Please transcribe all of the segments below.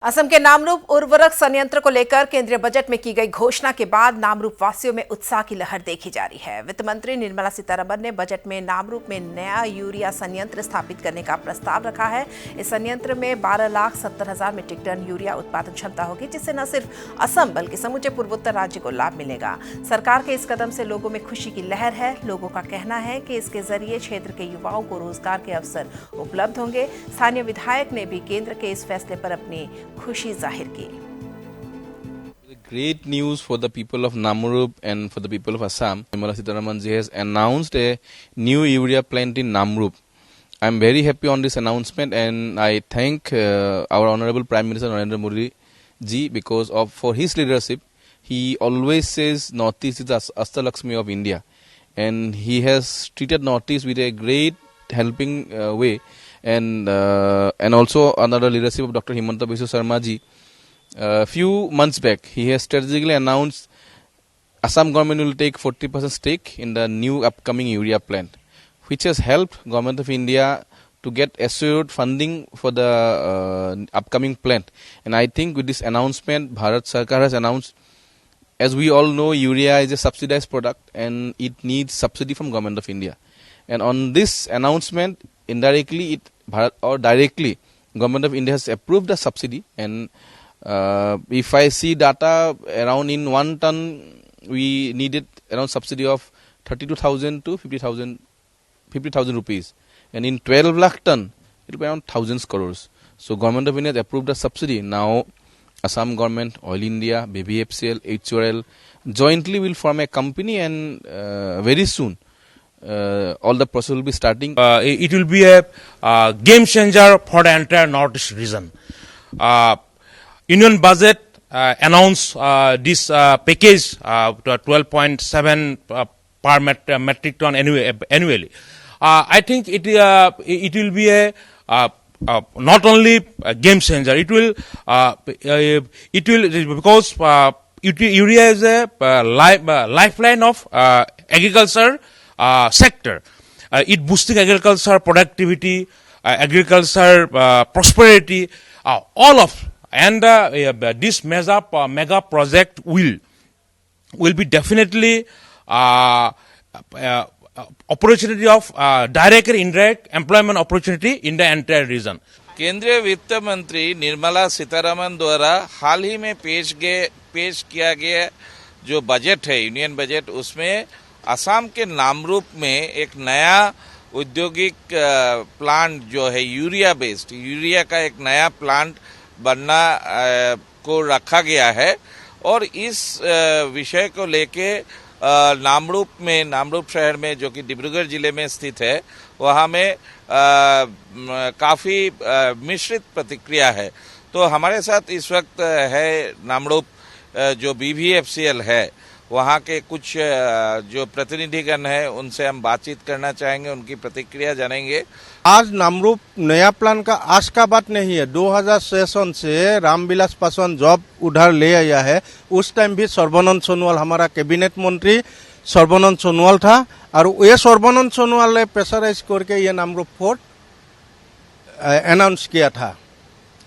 असम के नामरूप उर्वरक संयंत्र को लेकर केंद्रीय बजट में की गई घोषणा के बाद नामरूप वासियों में उत्साह की लहर देखी जा रही है। वित्त मंत्री निर्मला सीतारमण ने बजट में नामरूप में नया यूरिया संयंत्र स्थापित करने का प्रस्ताव रखा है। इस संयंत्र में 12,70,000 मीट्रिक टन यूरिया उत्पादन क्षमता होगी, जिससे न सिर्फ असम बल्कि समूचे पूर्वोत्तर राज्य को लाभ मिलेगा। सरकार के इस कदम से लोगों में खुशी की लहर है। लोगों का कहना है कि इसके जरिए क्षेत्र के युवाओं को रोजगार के अवसर उपलब्ध होंगे। स्थानीय विधायक ने भी केंद्र के इस फैसले पर अपनी खुशी जाहिर की। Great news for the people of Namrup and for the people of Assam. Nirmala Sitharaman ji has announced a new urea plant in Namrup. I am very happy on this announcement, and I thank our Honorable Prime Minister Narendra Modi ji because of for his leadership. He always says Northeast is the Astalakshmi of India, and he has treated Northeast with a great helping way. And also under the leadership of Dr. Himanta Biswa Sarma ji, few months back he has strategically announced Assam government will take 40% stake in the new upcoming urea plant, which has helped government of India to get assured funding for the upcoming plant. And I think with this announcement, Bharat Sarkar has announced, as we all know, urea is a subsidized product and it needs subsidy from government of India. And on this announcement, indirectly or directly, government of India has approved the subsidy. And if I see data, around in 1 ton, we needed around subsidy of 32,000 to 50,000 rupees. And in 12 lakh ton, it will be around thousands crores. So government of India has approved the subsidy. Now, Assam government, Oil India, BBFCL, HURL jointly will form a company, and very soon, all the process will be starting. It will be a game changer for the entire Northeast region. Union budget announced this package to 12.7 per metric ton annually. I think it will be a not only a game changer. It will because urea is a lifeline of agriculture sector. It boosting agriculture productivity, agriculture prosperity, all of, and this mega project will be definitely opportunity of direct and indirect employment opportunity in the entire region. केंद्रीय वित्त मंत्री निर्मला सीतारमण द्वारा हाल ही में पेश किया गया जो budget है, यूनियन बजट, उसमें असम के नामरूप में एक नया औद्योगिक प्लांट जो है यूरिया बेस्ड, यूरिया का एक नया प्लांट बनना को रखा गया है। और इस विषय को लेके नामरूप शहर में, जो कि डिब्रूगढ़ जिले में स्थित है, वहाँ में काफ़ी मिश्रित प्रतिक्रिया है। तो हमारे साथ इस वक्त है नामरूप जो BBFCL है, वहाँ के कुछ जो प्रतिनिधिगण है, उनसे हम बातचीत करना चाहेंगे, उनकी प्रतिक्रिया जानेंगे। आज नामरूप नया प्लान का आज का बात नहीं है। 2006 से रामविलास पासवान जॉब उधार ले आया है। उस टाइम भी सर्बानंद सोनोवाल हमारा कैबिनेट मंत्री सर्बानंद सोनोवाल था, और ये सर्बानंद सोनोवाल ने प्रेशराइज करके ये नामरूप फोर्ट अनाउंस किया था,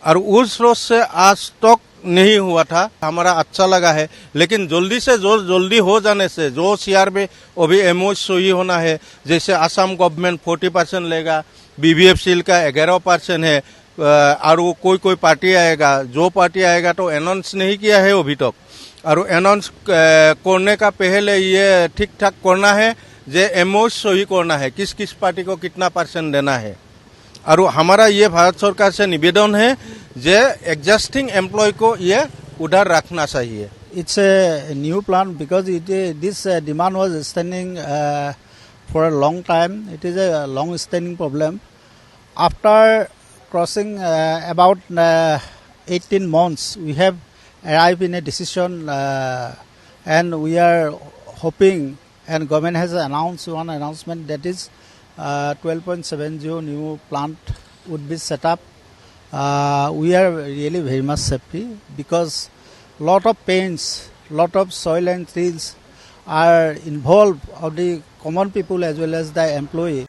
और उस रोज से आज तक नहीं हुआ था। हमारा अच्छा लगा है, लेकिन जल्दी से जल्दी हो जाने से जो CR में अभी MOU सही होना है, जैसे असम गवर्नमेंट 40% लेगा, BBFCL का 11% है, और वो कोई पार्टी आएगा, जो पार्टी आएगा तो अनाउंस नहीं किया है अभी तक। और अनाउंस करने का पहले ये ठीक ठाक करना है, जे MOU सही करना है, किस किस पार्टी को कितना % देना है। और हमारा ये भारत सरकार से निवेदन है जे एग्जिस्टिंग एम्प्लॉय को ये उधार रखना चाहिए। It's a new plan because this demand was standing for a long time. It is a long standing problem. After crossing about 18 months, we have arrived in a decision, and we are hoping, and government has announced one announcement, that is 12.70 new plant would be set up. We are really very much happy because lot of pains, lot of soil and trees are involved of the common people as well as the employee.